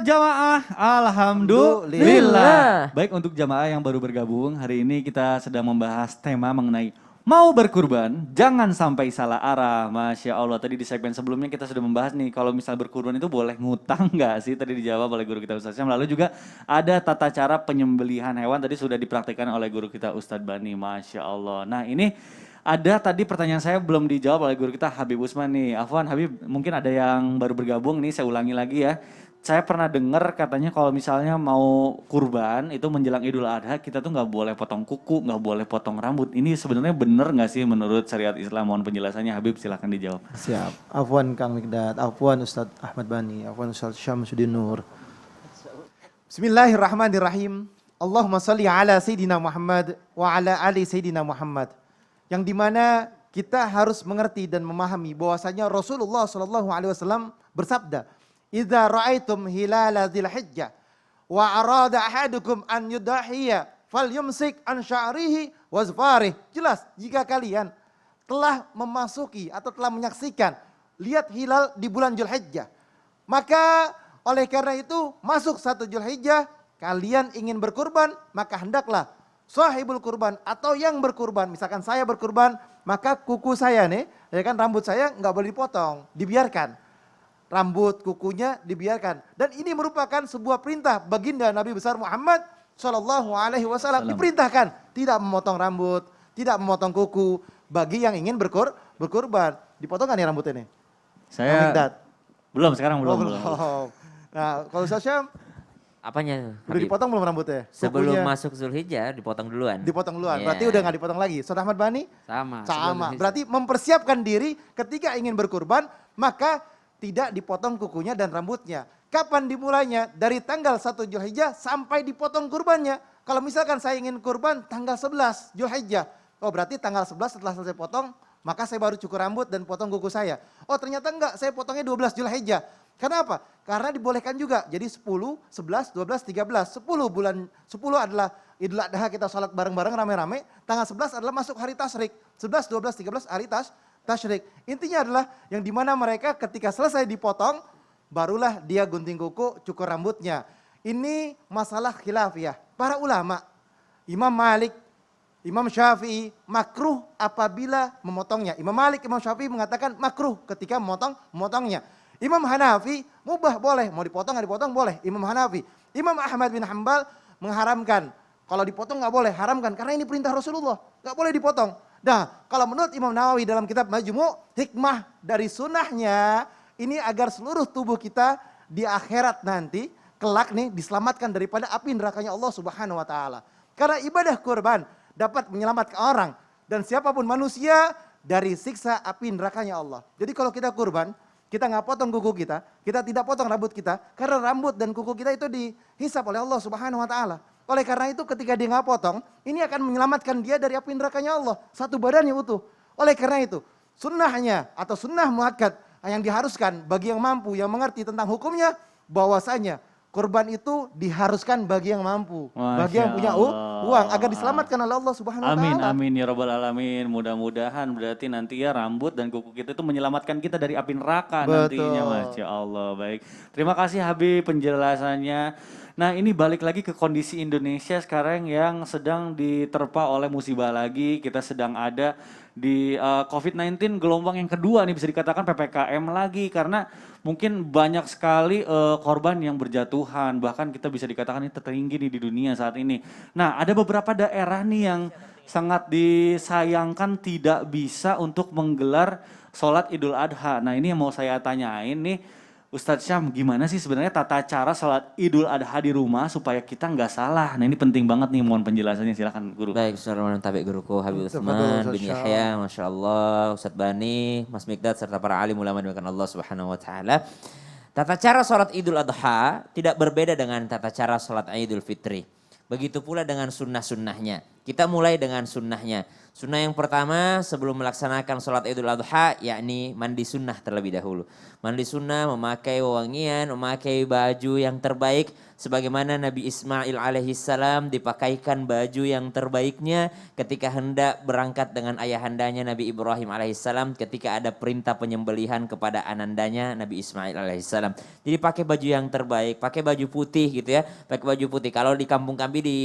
jamaah, alhamdulillah. Baik, untuk jamaah yang baru bergabung, hari ini kita sedang membahas tema mengenai mau berkurban, jangan sampai salah arah. Masya Allah, tadi di segmen sebelumnya kita sudah membahas nih, kalau misal berkurban itu boleh ngutang nggak sih? Tadi dijawab oleh guru kita Ustadz Syam. Lalu juga ada tata cara penyembelihan hewan, tadi sudah dipraktikkan oleh guru kita Ustadz Bani. Masya Allah. Nah ini ada tadi pertanyaan saya belum dijawab oleh guru kita Habib Usman nih. Afwan, Habib, mungkin ada yang baru bergabung nih, saya ulangi lagi ya. Saya pernah dengar katanya kalau misalnya mau kurban itu menjelang Idul Adha kita tuh nggak boleh potong kuku, nggak boleh potong rambut. Ini sebenarnya benar nggak sih menurut syariat Islam? Mohon penjelasannya Habib, silahkan dijawab. Siap. Afwan Kang Mikdad, afwan Ustadz Ahmad Bani, afwan Ustadz Syamsuddin Nur. Bismillahirrahmanirrahim. Allahumma salli ala Sayyidina Muhammad wa ala ali Sayyidina Muhammad. Yang dimana kita harus mengerti dan memahami bahwasanya Rasulullah SAW bersabda, "Idza ra'aitum hilala dzilhijjah wa arada ahadukum an yudahiya falyumsik an sya'rihi wa zfarih." Jelas, jika kalian telah memasuki atau telah menyaksikan lihat hilal di bulan Dzulhijjah, maka oleh karena itu masuk 1 Dzulhijjah kalian ingin berkurban, maka hendaklah sahibul kurban atau yang berkurban, misalkan saya berkurban, maka kuku saya nih, ya kan, rambut saya nggak boleh dipotong, dibiarkan. Rambut, kukunya dibiarkan. Dan ini merupakan sebuah perintah baginda Nabi besar Muhammad SAW. Diperintahkan tidak memotong rambut, tidak memotong kuku bagi yang ingin berkurban. Dipotong kan nih rambut ini? Saya belum, sekarang belum. Nah, kalau Syam, apanya? udah dipotong belum rambutnya? Sebelum masuk Zulhijjah dipotong duluan. Dipotong duluan, berarti udah gak dipotong lagi. Saudara Ahmad Bani? Sama. Berarti mempersiapkan diri ketika ingin berkurban, maka tidak dipotong kukunya dan rambutnya. Kapan dimulainya? Dari tanggal 1 Dzulhijjah sampai dipotong kurbannya. Kalau misalkan saya ingin kurban tanggal 11 Dzulhijjah. Oh berarti tanggal 11 setelah selesai potong, maka saya baru cukur rambut dan potong kuku saya. Oh ternyata enggak, saya potongnya 12 Dzulhijjah. Kenapa? Karena dibolehkan juga. Jadi 10, 11, 12, 13. 10 bulan, 10 adalah Idul Adha, kita sholat bareng-bareng rame-rame. Tanggal 11 adalah masuk hari tasyrik. 11, 12, 13 hari tasyrik. Intinya adalah yang dimana mereka ketika selesai dipotong, barulah dia gunting kuku, cukur rambutnya. Ini masalah khilafiyah. Para ulama, Imam Malik, Imam Syafi'i, makruh apabila memotongnya. Imam Malik, Imam Syafi'i mengatakan makruh ketika memotongnya. Imam Hanafi, mubah boleh, mau dipotong nggak dipotong boleh. Imam Hanafi. Imam Ahmad bin Hanbal mengharamkan. Kalau dipotong nggak boleh, haramkan. Karena ini perintah Rasulullah, nggak boleh dipotong. Nah, kalau menurut Imam Nawawi dalam kitab Majmu', hikmah dari sunnahnya ini agar seluruh tubuh kita di akhirat nanti kelak nih diselamatkan daripada api nerakanya Allah Subhanahu wa taala. Karena ibadah kurban dapat menyelamatkan orang dan siapapun manusia dari siksa api nerakanya Allah. Jadi kalau kita kurban, kita nggak potong kuku kita tidak potong rambut kita, karena rambut dan kuku kita itu dihisap oleh Allah Subhanahu wa taala. Oleh karena itu ketika dia nggak potong, ini akan menyelamatkan dia dari api nerakanya Allah. Satu badannya utuh. Oleh karena itu, sunnahnya atau sunnah muakkad yang diharuskan bagi yang mampu, yang mengerti tentang hukumnya, bahwasanya kurban itu diharuskan bagi yang mampu, bagi yang punya uang, agar diselamatkan oleh Allah Subhanahu wa taala. Amin ya rabbal alamin. Mudah-mudahan berarti nanti ya rambut dan kuku kita itu menyelamatkan kita dari api neraka. Betul. Nantinya. Masya Allah. Baik. Terima kasih Habib penjelasannya. Nah ini balik lagi ke kondisi Indonesia sekarang yang sedang diterpa oleh musibah lagi. Kita sedang ada di COVID-19 gelombang yang kedua nih, bisa dikatakan PPKM lagi. Karena mungkin banyak sekali korban yang berjatuhan. Bahkan kita bisa dikatakan ini tertinggi nih di dunia saat ini. Nah ada beberapa daerah nih yang sangat disayangkan tidak bisa untuk menggelar sholat Idul Adha. Nah ini yang mau saya tanyain nih, Ustadz Syam, gimana sih sebenarnya tata cara sholat Idul Adha di rumah supaya kita nggak salah? Nah ini penting banget nih, mohon penjelasannya, silakan Guru. Baik, saudara tabik guruku Habib Usman bin Yahya, Masya Allah, Ustadz Bani, Mas Mikdad, serta para alim ulama dimuliakan Allah Subhanahu wa taala. Tata cara sholat Idul Adha tidak berbeda dengan tata cara sholat Idul Fitri. Begitu pula dengan sunnah-sunnahnya. Kita mulai dengan sunnahnya. Sunnah yang pertama sebelum melaksanakan sholat Idul Adha, yakni mandi sunnah terlebih dahulu. Mandi sunnah, memakai wewangian, memakai baju yang terbaik. Sebagaimana Nabi Ismail alaihissalam dipakaikan baju yang terbaiknya ketika hendak berangkat dengan ayahandanya Nabi Ibrahim alaihissalam ketika ada perintah penyembelihan kepada anandanya Nabi Ismail alaihissalam. Jadi pakai baju yang terbaik, pakai baju putih gitu ya, pakai baju putih. Kalau di kampung kami di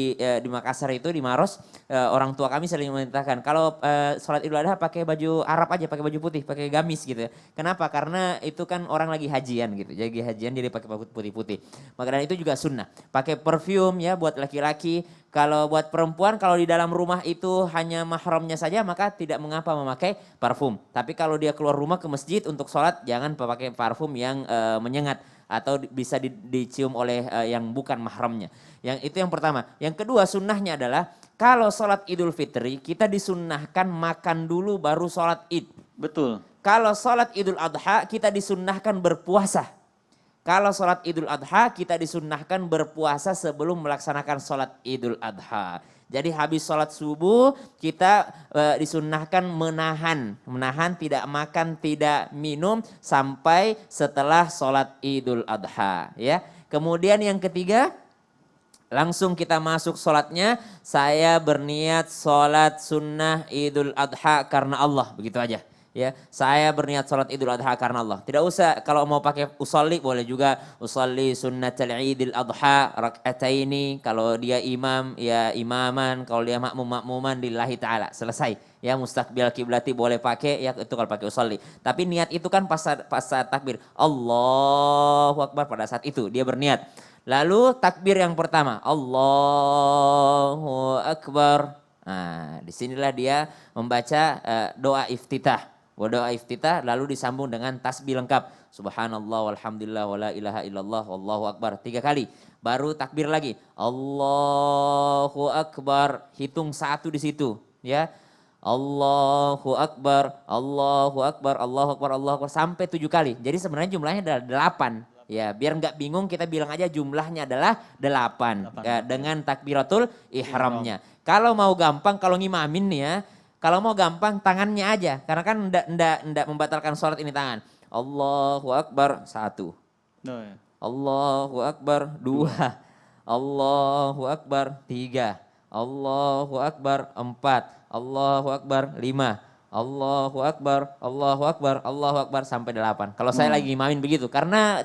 Makassar itu di Maros, orang tua kami sering memerintahkan kalau sholat Idul Adha pakai baju Arab aja, pakai baju putih, pakai gamis gitu ya. Kenapa? Karena itu kan orang lagi hajian gitu, jadi hajian jadi pakai baju putih-putih. Maka dan itu juga sunnah. Pakai perfume ya buat laki-laki. Kalau buat perempuan kalau di dalam rumah itu hanya mahramnya saja maka tidak mengapa memakai parfum. Tapi kalau dia keluar rumah ke masjid untuk sholat jangan pakai parfum yang menyengat atau bisa dicium oleh yang bukan mahramnya. Yang itu yang pertama. Yang kedua sunnahnya adalah kalau sholat Idul Fitri kita disunnahkan makan dulu baru sholat Id. Betul. Kalau sholat Idul Adha kita disunnahkan berpuasa. Kalau sholat Idul Adha kita disunnahkan berpuasa sebelum melaksanakan sholat Idul Adha. Jadi habis sholat subuh kita disunnahkan menahan tidak makan, tidak minum sampai setelah sholat Idul Adha. Ya. Kemudian yang ketiga, langsung kita masuk sholatnya, saya berniat sholat sunnah Idul Adha karena Allah, begitu aja. Ya, saya berniat sholat Idul Adha karena Allah. Tidak usah kalau mau pakai usolli boleh juga usolli sunnatal Idul Adha rak'ataini. Kalau dia imam ya imaman, kalau dia makmuman lillahi ta'ala. Selesai. Ya mustaqbil kiblati boleh pakai ya itu kalau pakai usolli. Tapi niat itu kan pas saat takbir. Allahu Akbar pada saat itu dia berniat. Lalu takbir yang pertama Allahu Akbar. Nah, disinilah dia membaca doa iftitah. Doa iftitah lalu disambung dengan tasbih lengkap. Subhanallah walhamdulillah wala ilaha illallah wallahu akbar 3 kali. Baru takbir lagi. Allahu Akbar. Hitung 1 di situ ya. Allahu Akbar, Allahu Akbar, Allahu Akbar, Allahu Akbar sampai 7 kali. Jadi sebenarnya jumlahnya adalah 8. Ya, biar nggak bingung kita bilang aja jumlahnya adalah 8. Ya, dengan takbiratul ihramnya. Kalau mau gampang, kalau ngimamin nih ya, kalau mau gampang tangannya aja. Karena kan enggak membatalkan sholat ini tangan. Allahu Akbar 1. Ya. Allahu Akbar 2. Allahu Akbar 3. Allahu Akbar 4. Allahu Akbar 5. Allahu Akbar, Allahu Akbar, Allahu Akbar sampai 8. Kalau saya lagi imamin begitu, karena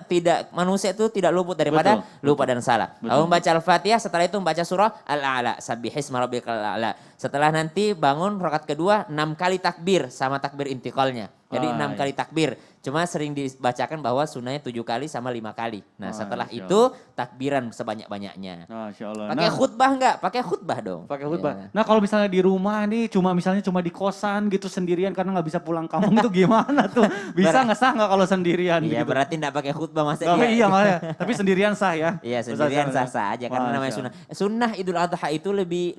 manusia itu tidak luput daripada lupa dan salah. Lalu membaca Al-Fatihah, setelah itu membaca surah Al-A'la, Sabbihisma rabbikal a'la. Setelah nanti bangun rakaat kedua 6 kali takbir sama takbir intiqalnya. Jadi 6 kali takbir. Cuma sering dibacakan bahwa sunnahnya 7 kali sama 5 kali. Nah setelah itu takbiran sebanyak-banyaknya. Masya Allah. Pakai khutbah enggak? Pakai khutbah dong. Pakai khutbah. Ya. Nah kalau misalnya di rumah nih cuma di kosan gitu sendirian karena nggak bisa pulang kampung itu gimana tuh? Bisa nggak sah nggak kalau sendirian? Iya gitu? berarti enggak pakai khutbah masa Oh, dia. iya makanya. Tapi sendirian sah ya? Iya sendirian sah-sah aja karena namanya sunnah. Sunnah Idul Adha itu lebih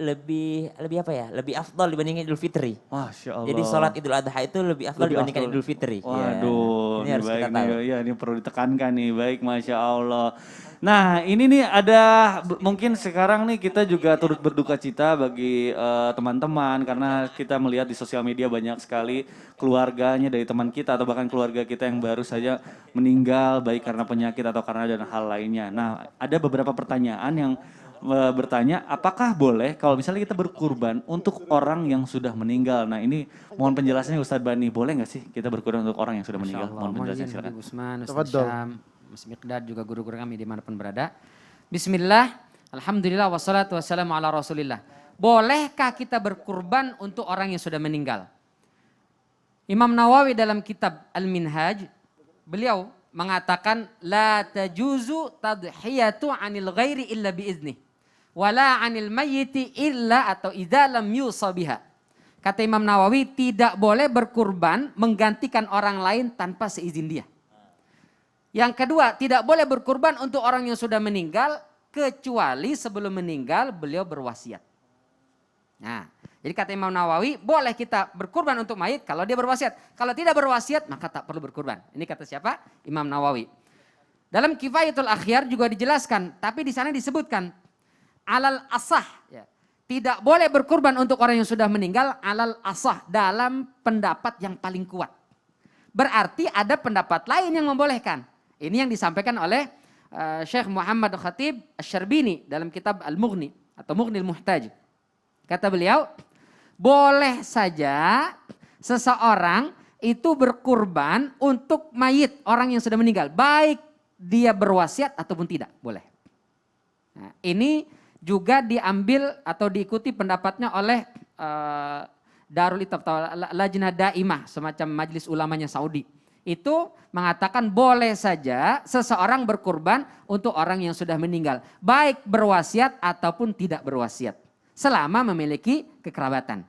apa ya? Lebih afdal dibandingkan Idul Fitri. Masya Allah. Jadi sholat Idul Adha itu lebih afdal dibandingkan Idul Fitri. Waduh, ini harus baik kita tahu. nih, ya ini perlu ditekankan nih, baik Masya Allah. Nah ini nih ada, mungkin sekarang nih kita juga turut berduka cita bagi teman-teman karena kita melihat di sosial media banyak sekali keluarganya dari teman kita atau bahkan keluarga kita yang baru saja meninggal baik karena penyakit atau karena dan hal lainnya. Nah ada beberapa pertanyaan yang bertanya apakah boleh kalau misalnya kita berkurban untuk orang yang sudah meninggal. Nah ini mohon penjelasannya Ustadz Bani, boleh nggak sih kita berkurban untuk orang yang sudah meninggal? Mohon penjelasannya silakan. Usman, Ustaz Syam, Mas Miqdad juga guru-guru kami dimanapun berada. Bismillah, alhamdulillah wassalatu wassalamu ala rasulillah. Bolehkah kita berkurban untuk orang yang sudah meninggal? Imam Nawawi dalam kitab Al-Minhaj, beliau mengatakan la tajuzu tadhiyatu anil ghairi illa biiznih. Wala anil mayyiti illa atau idza lam yusabiha. Kata Imam Nawawi tidak boleh berkurban menggantikan orang lain tanpa seizin dia. Yang kedua, tidak boleh berkurban untuk orang yang sudah meninggal kecuali sebelum meninggal beliau berwasiat. Nah, jadi kata Imam Nawawi boleh kita berkurban untuk mayit kalau dia berwasiat. Kalau tidak berwasiat maka tak perlu berkurban. Ini kata siapa? Imam Nawawi. Dalam Kifayatul Akhyar juga dijelaskan, tapi di sana disebutkan alal asah, ya. tidak boleh berkurban untuk orang yang sudah meninggal alal asah dalam pendapat yang paling kuat. Berarti ada pendapat lain yang membolehkan. Ini yang disampaikan oleh Syekh Muhammad Khatib Asy-Syarbini dalam kitab Al-Mughni atau Mughnil Muhtaj. Kata beliau, boleh saja seseorang itu berkurban untuk mayit orang yang sudah meninggal. Baik dia berwasiat ataupun tidak, boleh. Nah, ini juga diambil atau diikuti pendapatnya oleh Darul Ifta Lajnah Daimah, semacam majelis ulamanya Saudi. Itu mengatakan boleh saja seseorang berkurban untuk orang yang sudah meninggal. Baik berwasiat ataupun tidak berwasiat. Selama memiliki kekerabatan.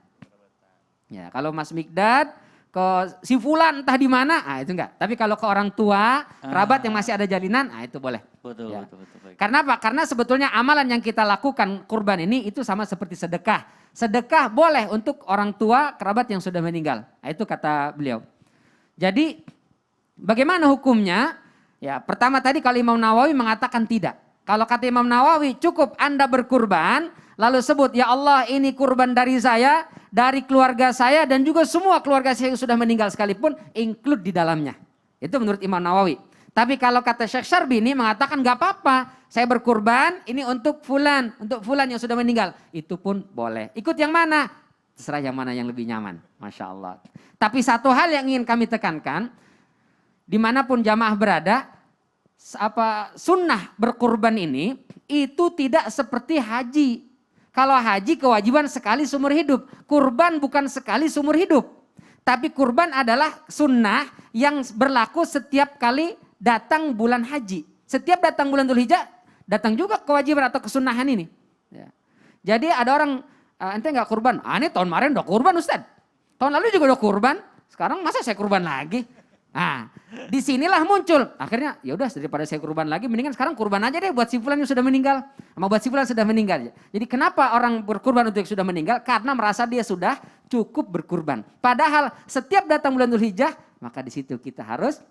Ya, kalau Mas Mikdad ke si fulan entah di mana, itu enggak. Tapi kalau ke orang tua, kerabat yang masih ada jalinan, itu boleh. Betul, ya. betul. Karena apa? Karena sebetulnya amalan yang kita lakukan kurban ini itu sama seperti sedekah. Sedekah boleh untuk orang tua, kerabat yang sudah meninggal. Itu kata beliau. Jadi bagaimana hukumnya? Ya, pertama tadi kalau Imam Nawawi mengatakan tidak. Kalau kata Imam Nawawi cukup Anda berkurban, lalu sebut, ya Allah ini kurban dari saya, dari keluarga saya, dan juga semua keluarga saya yang sudah meninggal sekalipun, include di dalamnya. Itu menurut Imam Nawawi. Tapi kalau kata Syekh Syarbini mengatakan gak apa-apa, saya berkurban ini untuk fulan yang sudah meninggal. Itu pun boleh. Ikut yang mana? Terserah yang mana yang lebih nyaman. Masya Allah. Tapi satu hal yang ingin kami tekankan, dimanapun jamaah berada, sunnah berkurban ini itu tidak seperti haji. Kalau haji kewajiban sekali seumur hidup. Kurban bukan sekali seumur hidup. Tapi kurban adalah sunnah yang berlaku setiap kali datang bulan haji. Setiap datang bulan Dzulhijjah, datang juga kewajiban atau kesunahan ini. Ya. Jadi ada orang, ente gak kurban? Ini tahun kemarin udah kurban Ustaz. Tahun lalu juga udah kurban. Sekarang masa saya kurban lagi? Nah, disinilah muncul. Akhirnya ya udah daripada saya kurban lagi, mendingan sekarang kurban aja deh buat si fulan yang sudah meninggal. Sama buat si fulan sudah meninggal. Jadi kenapa orang berkurban untuk yang sudah meninggal? Karena merasa dia sudah cukup berkurban. Padahal setiap datang bulan Dzulhijjah, maka di situ kita harus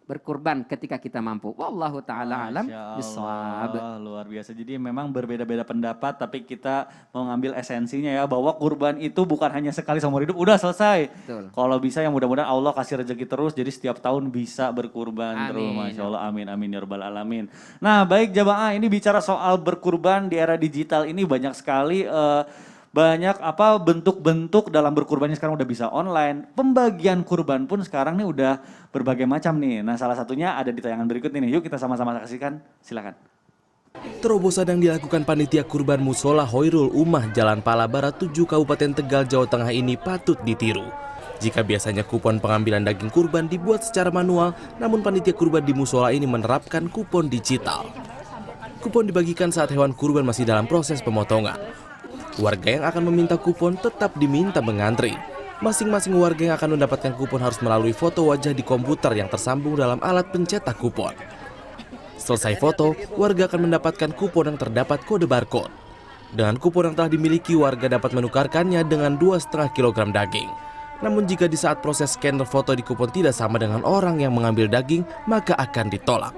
berkurban ketika kita mampu. Wallahu ta'ala alam bisawab. Luar biasa. Jadi memang berbeda-beda pendapat, tapi kita mau ngambil esensinya ya, bahwa kurban itu bukan hanya sekali seumur hidup, udah selesai. Kalau bisa yang mudah-mudahan Allah kasih rezeki terus, jadi setiap tahun bisa berkurban terus. Masya Allah, amin, amin ya rabbal alamin. Nah baik jamaah, ini bicara soal berkurban di era digital ini banyak sekali banyak bentuk-bentuk dalam berkurbannya sekarang udah bisa online. Pembagian kurban pun sekarang nih udah berbagai macam nih. Nah salah satunya ada di tayangan berikut ini. Yuk kita sama-sama saksikan, silakan. Terobosan yang dilakukan panitia kurban Musola Hoirul Ummah Jalan Pala Barat 7 Kabupaten Tegal Jawa Tengah ini patut ditiru. Jika biasanya kupon pengambilan daging kurban dibuat secara manual, namun panitia kurban di musola ini menerapkan kupon digital. Kupon dibagikan saat hewan kurban masih dalam proses pemotongan. Warga yang akan meminta kupon tetap diminta mengantri. Masing-masing warga yang akan mendapatkan kupon harus melalui foto wajah di komputer yang tersambung dalam alat pencetak kupon. Selesai foto, warga akan mendapatkan kupon yang terdapat kode barcode. Dengan kupon yang telah dimiliki, warga dapat menukarkannya dengan 2,5 kg daging. Namun jika di saat proses scanner foto di kupon tidak sama dengan orang yang mengambil daging, maka akan ditolak.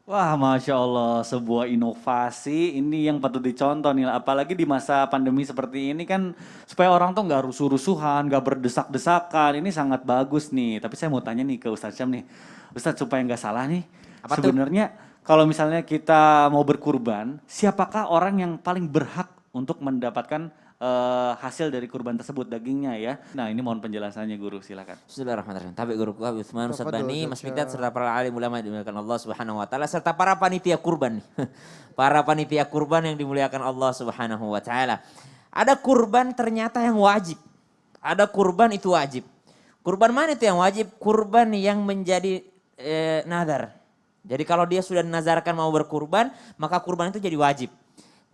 Wah Masya Allah, sebuah inovasi ini yang patut dicontoh nih. Apalagi di masa pandemi seperti ini kan, supaya orang tuh gak rusuh-rusuhan, gak berdesak-desakan. Ini sangat bagus nih. Tapi saya mau tanya nih ke Ustadz Syam nih. Ustadz supaya gak salah nih, sebenarnya kalau misalnya kita mau berkurban, siapakah orang yang paling berhak untuk mendapatkan hasil dari kurban tersebut, dagingnya ya. Nah ini mohon penjelasannya guru, silakan. Bismillahirrahmanirrahim. Tabi guru Habib Utsman, Ustaz Bani, Mas Mikdad serta para alim ulama yang dimuliakan Allah Subhanahu wa taala serta para panitia kurban nih. Para panitia kurban yang dimuliakan Allah Subhanahu wa taala. Ada kurban ternyata yang wajib. Ada kurban itu wajib. Kurban mana itu yang wajib? Kurban yang menjadi nazar. Jadi kalau dia sudah nazarkan mau berkurban, maka kurban itu jadi wajib.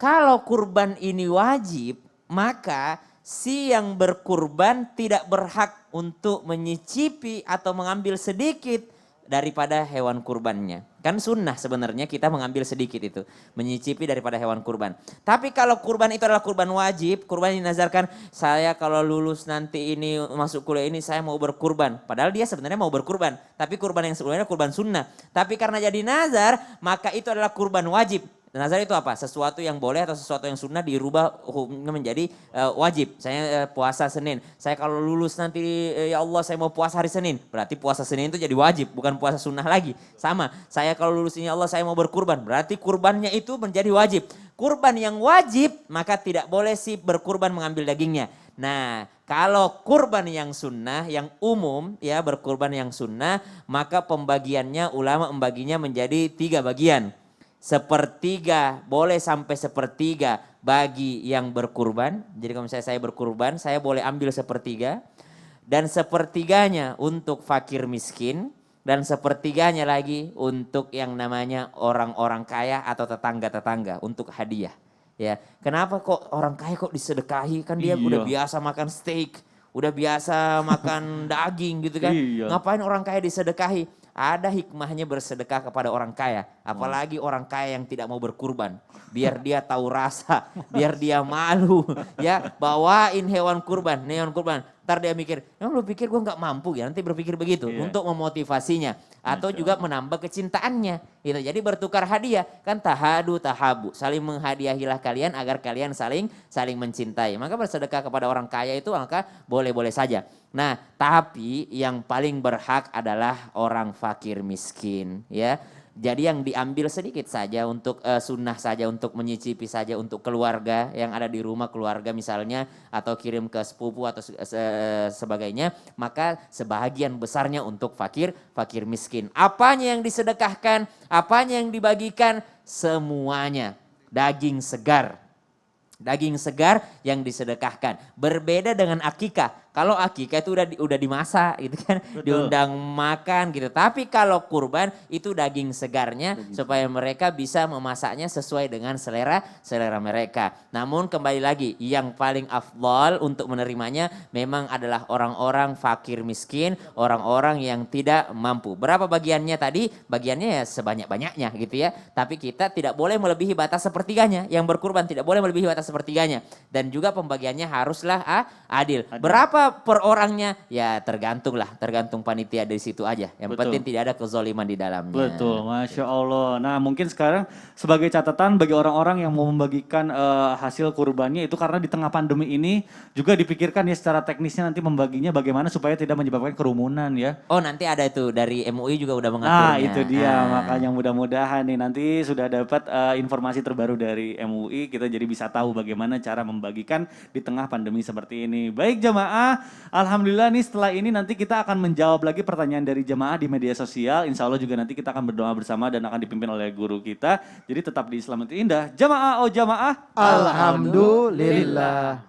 Kalau kurban ini wajib, maka si yang berkurban tidak berhak untuk menyicipi atau mengambil sedikit daripada hewan kurbannya. Kan sunnah sebenarnya kita mengambil sedikit itu. Menyicipi daripada hewan kurban. Tapi kalau kurban itu adalah kurban wajib, kurban yang dinazarkan, saya kalau lulus nanti ini masuk kuliah ini saya mau berkurban. Padahal dia sebenarnya mau berkurban. Tapi kurban yang sebelumnya kurban sunnah. Tapi karena jadi nazar, maka itu adalah kurban wajib. Nazar itu apa? Sesuatu yang boleh atau sesuatu yang sunnah dirubah hukumnya menjadi wajib. Saya puasa Senin. Saya kalau lulus nanti ya Allah saya mau puasa hari Senin. Berarti puasa Senin itu jadi wajib, bukan puasa sunnah lagi. Sama, saya kalau lulus ini Allah saya mau berkurban. Berarti kurbannya itu menjadi wajib. Kurban yang wajib maka tidak boleh sih berkurban mengambil dagingnya. Nah, kalau kurban yang sunnah, yang umum ya berkurban yang sunnah, maka pembagiannya ulama membaginya menjadi 3 bagian. Sepertiga, boleh sampai sepertiga bagi yang berkurban. Jadi kalau misalnya saya berkurban, saya boleh ambil sepertiga. Dan sepertiganya untuk fakir miskin. Dan sepertiganya lagi untuk yang namanya orang-orang kaya atau tetangga-tetangga untuk hadiah. Ya, kenapa kok orang kaya kok disedekahi? Kan dia udah biasa makan steak, udah biasa makan daging gitu kan. Ngapain orang kaya disedekahi? Ada hikmahnya bersedekah kepada orang kaya. Apalagi orang kaya yang tidak mau berkurban. Biar dia tahu rasa, biar dia malu. Ya, bawain hewan kurban, hewan kurban. Ntar dia mikir, emang lu pikir gue gak mampu ya? Nanti berpikir begitu untuk memotivasinya. Atau juga menambah kecintaannya. Gitu. Jadi bertukar hadiah. Kan tahadu tahabu. Saling menghadiahilah kalian agar kalian saling mencintai. Maka bersedekah kepada orang kaya itu maka boleh-boleh saja. Nah, tapi yang paling berhak adalah orang fakir miskin. Ya. Jadi yang diambil sedikit saja untuk sunnah saja, untuk menyicipi saja untuk keluarga yang ada di rumah keluarga misalnya, atau kirim ke sepupu atau sebagainya, maka sebahagian besarnya untuk fakir miskin. Apanya yang disedekahkan, apanya yang dibagikan, semuanya daging segar. Daging segar yang disedekahkan. Berbeda dengan akikah. Kalau akikah itu udah dimasak gitu kan. Betul. Diundang makan gitu. Tapi kalau kurban itu daging segarnya supaya mereka bisa memasaknya sesuai dengan selera mereka. Namun kembali lagi yang paling afdal untuk menerimanya memang adalah orang-orang fakir miskin, orang-orang yang tidak mampu. Berapa bagiannya tadi? Bagiannya ya sebanyak-banyaknya gitu ya. Tapi kita tidak boleh melebihi batas sepertiganya. Yang berkurban tidak boleh melebihi batas sepertiganya. Dan juga pembagiannya haruslah adil. Berapa per orangnya? Ya tergantung panitia dari situ aja. Yang penting tidak ada kezoliman di dalamnya. Betul, Masya Allah. Nah mungkin sekarang sebagai catatan bagi orang-orang yang mau membagikan hasil kurbannya itu karena di tengah pandemi ini juga dipikirkan ya secara teknisnya nanti membaginya bagaimana supaya tidak menyebabkan kerumunan ya. Oh nanti ada itu dari MUI juga udah mengaturnya. Nah itu dia makanya mudah-mudahan nih nanti sudah dapat informasi terbaru dari MUI kita jadi bisa tahu bagaimana cara membagikan di tengah pandemi seperti ini. Baik jamaah, alhamdulillah nih setelah ini nanti kita akan menjawab lagi pertanyaan dari jamaah di media sosial. Insya Allah juga nanti kita akan berdoa bersama dan akan dipimpin oleh guru kita. Jadi tetap di Islam itu indah. Jamaah oh jamaah. Alhamdulillah.